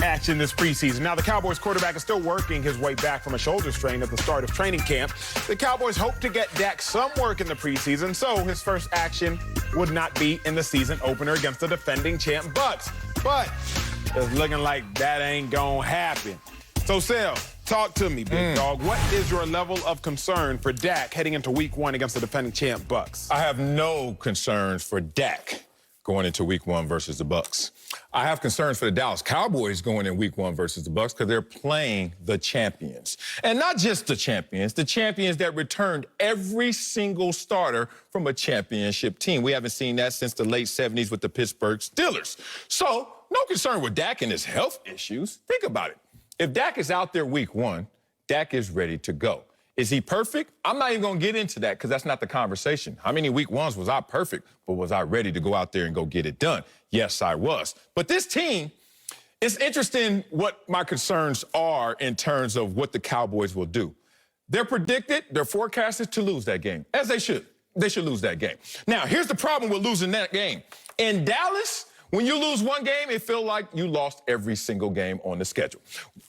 match in this preseason. Now, the Cowboys quarterback is still working his way back from a shoulder strain at the start of training camp. The Cowboys hope to get Dak some work in the preseason, so his first action would not be in the season opener against the defending champ Bucs. But it's looking like that ain't gonna happen. So, Sel, talk to me, big dog. What is your level of concern for Dak heading into Week 1 against the defending champ Bucs? I have no concerns for Dak going into Week 1 versus the Bucs. I have concerns for the Dallas Cowboys going in Week 1 versus the Bucs because they're playing the champions. And not just the champions that returned every single starter from a championship team. We haven't seen that since the late 70s with the Pittsburgh Steelers. So, no concern with Dak and his health issues. Think about it. If Dak is out there Week 1, Dak is ready to go. Is he perfect? I'm not even going to get into that because that's not the conversation. How many Week 1s was I perfect, but was I ready to go out there and go get it done? Yes, I was. But this team, it's interesting what my concerns are in terms of what the Cowboys will do. They're forecasted to lose that game, as they should. They should lose that game. Now, here's the problem with losing that game. In Dallas, when you lose one game, it feels like you lost every single game on the schedule.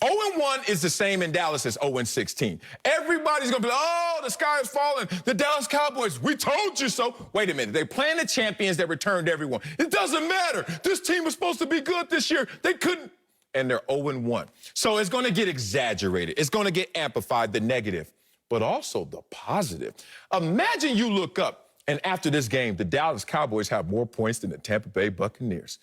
0-1 is the same in Dallas as 0-16. Everybody's going to be like, oh, the sky is falling. The Dallas Cowboys, we told you so. Wait a minute. They're playing the champions that returned everyone. It doesn't matter. This team was supposed to be good this year. They couldn't. And they're 0-1. So it's going to get exaggerated. It's going to get amplified, the negative, but also the positive. Imagine you look up, and after this game, the Dallas Cowboys have more points than the Tampa Bay Buccaneers.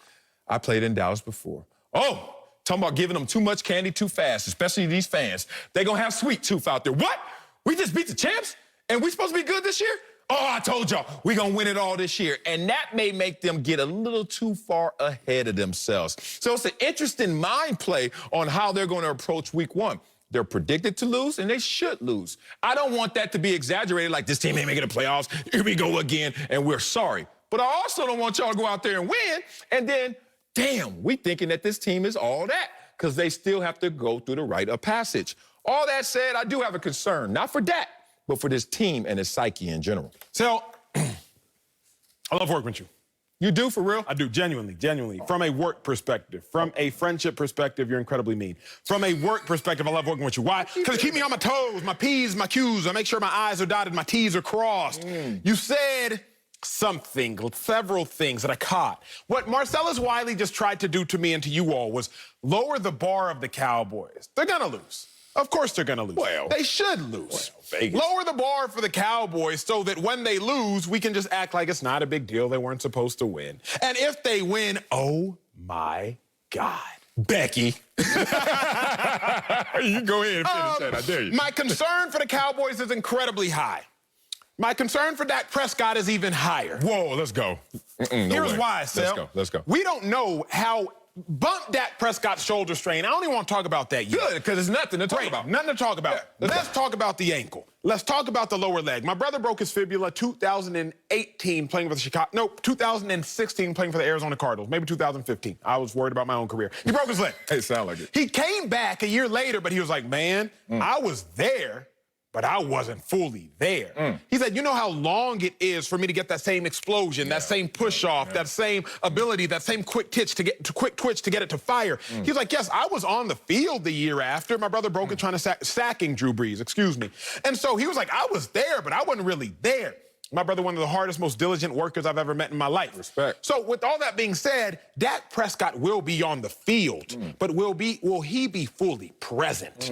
I played in Dallas before. Oh, talking about giving them too much candy too fast, especially these fans. They're going to have sweet tooth out there. What? We just beat the champs? And we supposed to be good this year? Oh, I told y'all, we're going to win it all this year. And that may make them get a little too far ahead of themselves. So it's an interesting mind play on how they're going to approach Week 1. They're predicted to lose, and they should lose. I don't want that to be exaggerated, like this team ain't making the playoffs, here we go again, and we're sorry. But I also don't want y'all to go out there and win, and then, damn, we thinking that this team is all that, because they still have to go through the rite of passage. All that said, I do have a concern, not for Dak, but for this team and its psyche in general. So, I love working with you. You do, for real? I do, genuinely. From a work perspective, from a friendship perspective, you're incredibly mean. From a work perspective, I love working with you. Why? Because it keeps me on my toes, my P's, my Q's. I make sure my I's are dotted, my T's are crossed. You said something, several things that I caught. What Marcellus Wiley just tried to do to me and to you all was lower the bar of the Cowboys. They're going to lose. Of course they're going to lose. Well, they should lose. Well, Vegas. Lower the bar for the Cowboys so that when they lose, we can just act like it's not a big deal. They weren't supposed to win. And if they win, oh, my God. Becky. You go ahead and finish that. I dare you. My concern for the Cowboys is incredibly high. My concern for Dak Prescott is even higher. Whoa, let's go. Here's why, Sel. Let's go. We don't know how... Bump Dak Prescott's shoulder strain. I don't even want to talk about that yet. Good, because there's nothing to talk about. Nothing to talk about. Yeah, Let's talk about the ankle. Let's talk about the lower leg. My brother broke his fibula 2018 playing for the 2016 playing for the Arizona Cardinals. Maybe 2015. I was worried about my own career. He broke his leg. It sounds like it. He came back a year later, but he was like, man, I was there, but I wasn't fully there. He said, you know how long it is for me to get that same explosion, that same push-off, that same ability, that same quick twitch to get it to fire. He was like, yes, I was on the field the year after. My brother broke it trying to sacking Drew Brees, excuse me. And so he was like, I was there, but I wasn't really there. My brother, one of the hardest, most diligent workers I've ever met in my life. Respect. So with all that being said, Dak Prescott will be on the field, but will he be fully present?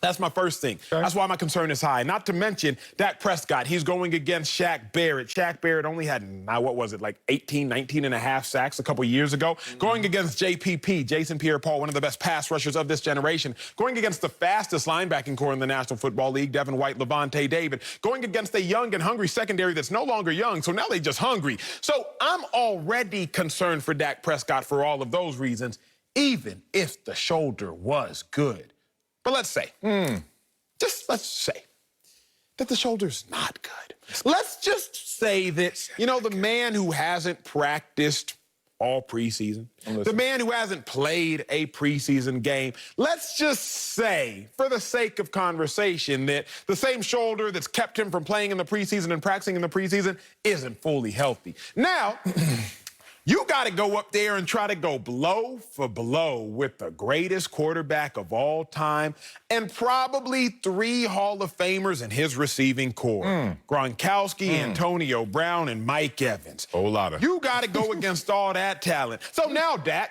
That's my first thing. Okay. That's why my concern is high. Not to mention, Dak Prescott, he's going against Shaq Barrett. Shaq Barrett only had, what was it, like 18, 19 and a half sacks a couple years ago. Going against JPP, Jason Pierre-Paul, one of the best pass rushers of this generation. Going against the fastest linebacking core in the National Football League, Devin White, Levante David. Going against a young and hungry secondary that's no longer young, so now they just hungry. So I'm already concerned for Dak Prescott for all of those reasons, even if the shoulder was good. But let's say, let's say that the shoulder's not good. Let's just say that, the man who hasn't practiced all preseason, the man who hasn't played a preseason game, let's just say, for the sake of conversation, that the same shoulder that's kept him from playing in the preseason and practicing in the preseason isn't fully healthy. Now, You got to go up there and try to go blow for blow with the greatest quarterback of all time and probably 3 Hall of Famers in his receiving corps. Gronkowski, Antonio Brown, and Mike Evans. Whole lot of. You got to go against all that talent. So now, Dak,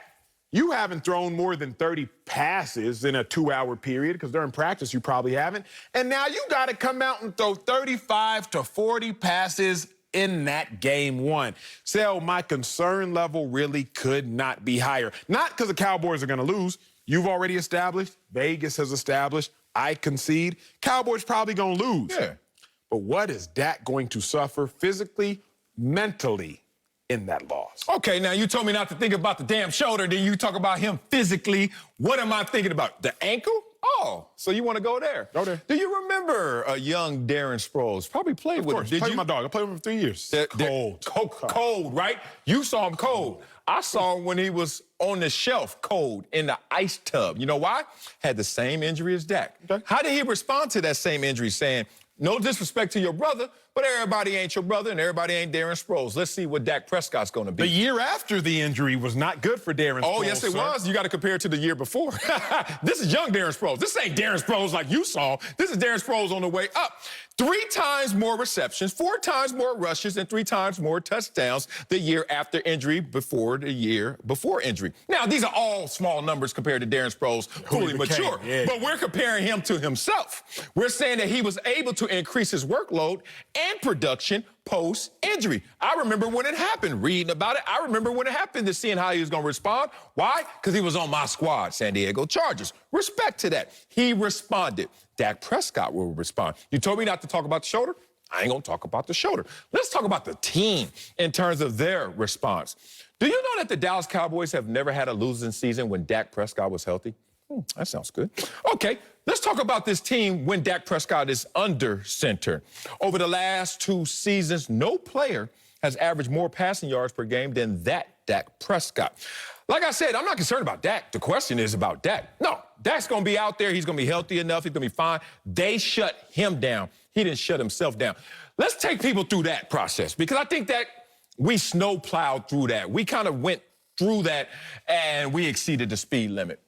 you haven't thrown more than 30 passes in a 2-hour period, because during practice you probably haven't. And now you got to come out and throw 35 to 40 passes in that game 1. So my concern level really could not be higher. Not because the Cowboys are going to lose. You've already established. Vegas has established. I concede. Cowboys probably going to lose. Yeah. But what is Dak going to suffer physically, mentally, in that loss? Okay, now you told me not to think about the damn shoulder, then you talk about him physically. What am I thinking about? The ankle? Oh, so you want to go there? Go there. Do you remember a young Darren Sproles? Probably played with him. Did Did you? you? My dog. I played with him for 3 years. Cold, right? You saw him cold. I saw him when he was on the shelf, cold, in the ice tub. You know why? Had the same injury as Dak. Okay. How did he respond to that same injury, saying, no disrespect to your brother, but everybody ain't your brother and everybody ain't Darren Sproles. Let's see what Dak Prescott's going to be. The year after the injury was not good for Darren Sproles. Oh, yes, it was. You got to compare it to the year before. This is young Darren Sproles. This ain't Darren Sproles like you saw. This is Darren Sproles on the way up. 3 times more receptions, 4 times more rushes, and 3 times more touchdowns the year after injury before the year before injury. Now, these are all small numbers compared to Darren Sproles, fully mature. Yeah. But we're comparing him to himself. We're saying that he was able to increase his workload and production post-injury. I remember when it happened, reading about it. I remember when it happened, to seeing how he was going to respond. Why? Because he was on my squad, San Diego Chargers. Respect to that. He responded. Dak Prescott will respond. You told me not to talk about the shoulder. I ain't going to talk about the shoulder. Let's talk about the team in terms of their response. Do you know that the Dallas Cowboys have never had a losing season when Dak Prescott was healthy? That sounds good. Okay, let's talk about this team when Dak Prescott is under center. Over the last 2 seasons, no player has averaged more passing yards per game than that Dak Prescott. Like I said, I'm not concerned about Dak. The question is about Dak. No, Dak's going to be out there. He's going to be healthy enough. He's going to be fine. They shut him down. He didn't shut himself down. Let's take people through that process, because I think that we snowplowed through that. We kind of went through that, and we exceeded the speed limit.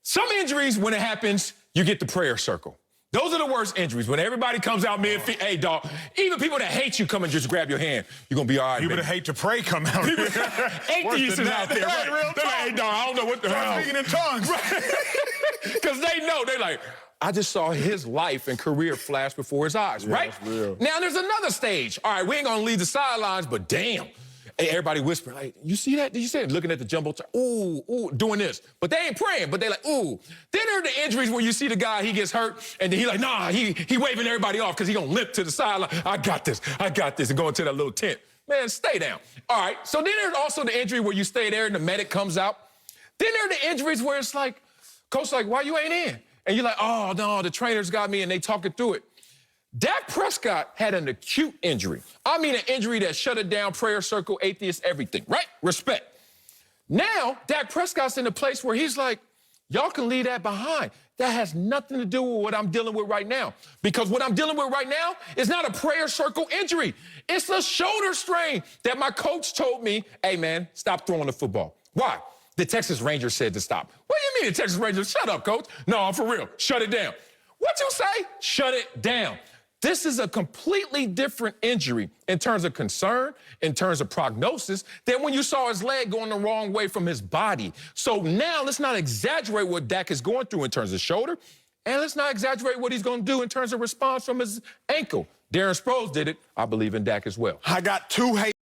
Some injuries, when it happens, you get the prayer circle. Those are the worst injuries. When everybody comes out mid-feet, hey, dog, even people that hate you come and just grab your hand. You're going to be all right, You better hate to pray come out here. Atheists is out there, right? Real They're like, hey, dog, I don't know what the hell. Speaking in tongues. Because they know. They're like, I just saw his life and career flash before his eyes, right? That's real. Now, there's another stage. All right, we ain't going to leave the sidelines, but damn. Hey, everybody whispering, like, you see that? Did you see it? Looking at the jumbo, ooh, doing this. But they ain't praying, but they like, ooh. Then there are the injuries where you see the guy, he gets hurt, and then he like, nah, he waving everybody off because he gonna limp to the sideline. I got this, and go into that little tent. Man, stay down. All right, so then there's also the injury where you stay there and the medic comes out. Then there are the injuries where it's like, coach like, why you ain't in? And you're like, oh, no, the trainers got me, and they talking through it. Dak Prescott had an acute injury. I mean, an injury that shut it down, prayer circle, atheist, everything, right? Respect. Now, Dak Prescott's in a place where he's like, y'all can leave that behind. That has nothing to do with what I'm dealing with right now. Because what I'm dealing with right now is not a prayer circle injury. It's a shoulder strain that my coach told me, hey, man, stop throwing the football. Why? The Texas Rangers said to stop. What do you mean the Texas Rangers? Shut up, coach. No, I'm for real. Shut it down. What you say? Shut it down. This is a completely different injury in terms of concern, in terms of prognosis, than when you saw his leg going the wrong way from his body. So now let's not exaggerate what Dak is going through in terms of shoulder, and let's not exaggerate what he's going to do in terms of response from his ankle. Darren Sproles did it. I believe in Dak as well. I got 2 hate.